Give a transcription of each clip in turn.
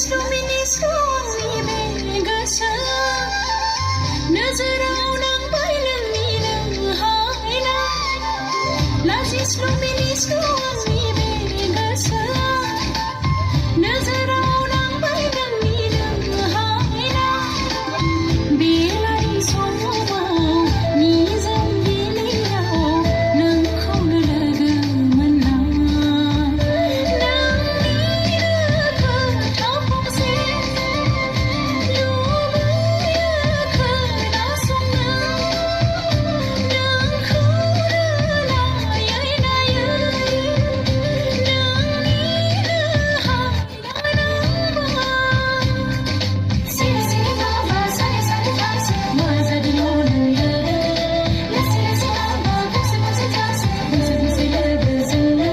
लाजिस्लु मिनिस्लु आंनि बे गोसोआ नोजोराव नांबाय नोंनि नोंहायनाय लाजिस्लु मिनिस्लु आंनि बे गोसोआ नोजोराव नांबाय नोंनि नोंहायनाय बेलारि समाव निजोम गिलिराव नोंखौनो लोगो मोनना नोंनि खोथा फंसे लुबैयो खोनासंनो नोंखौनो नायै नायै नोंनि Sini sini baba, sana sana tansi, maza di nonunda. Lasi lasi baba, busi busi tansi, busi busi legazina.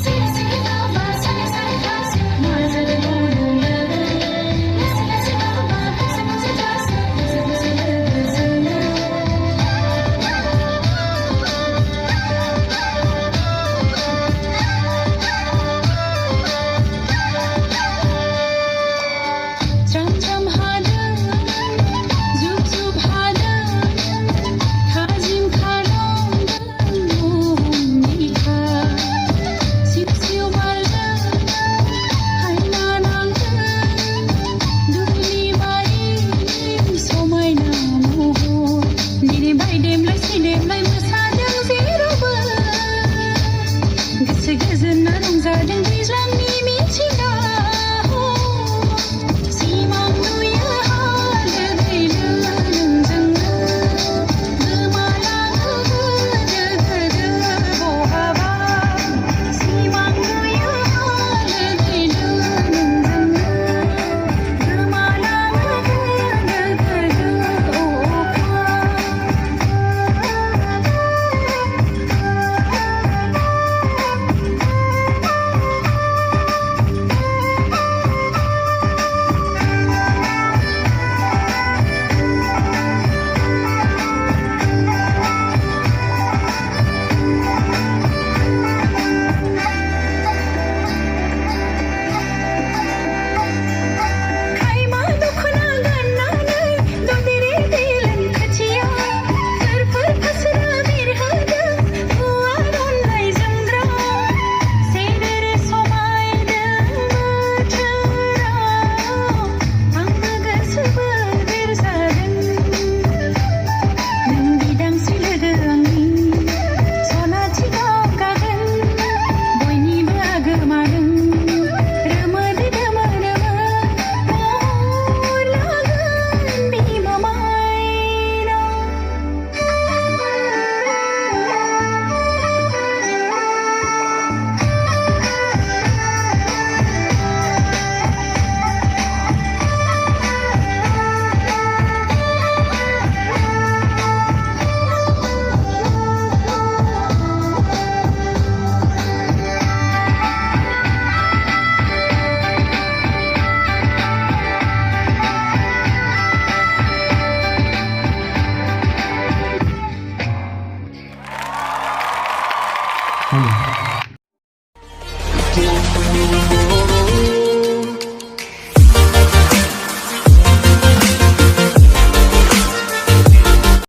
Sini sini baba, sana sana tansi, maza di nonunda. Lasi lasi baba, busi busi tansi, busi busi legazina. Tram tram hadan, zub zub hadan, kazim karam nika. Siu siu mardan, hayna nangdan, duni bari somai namu. Dini bai demlai si demlai mosadang jerobo, goसो गोजोनना रंजादों दैज्लां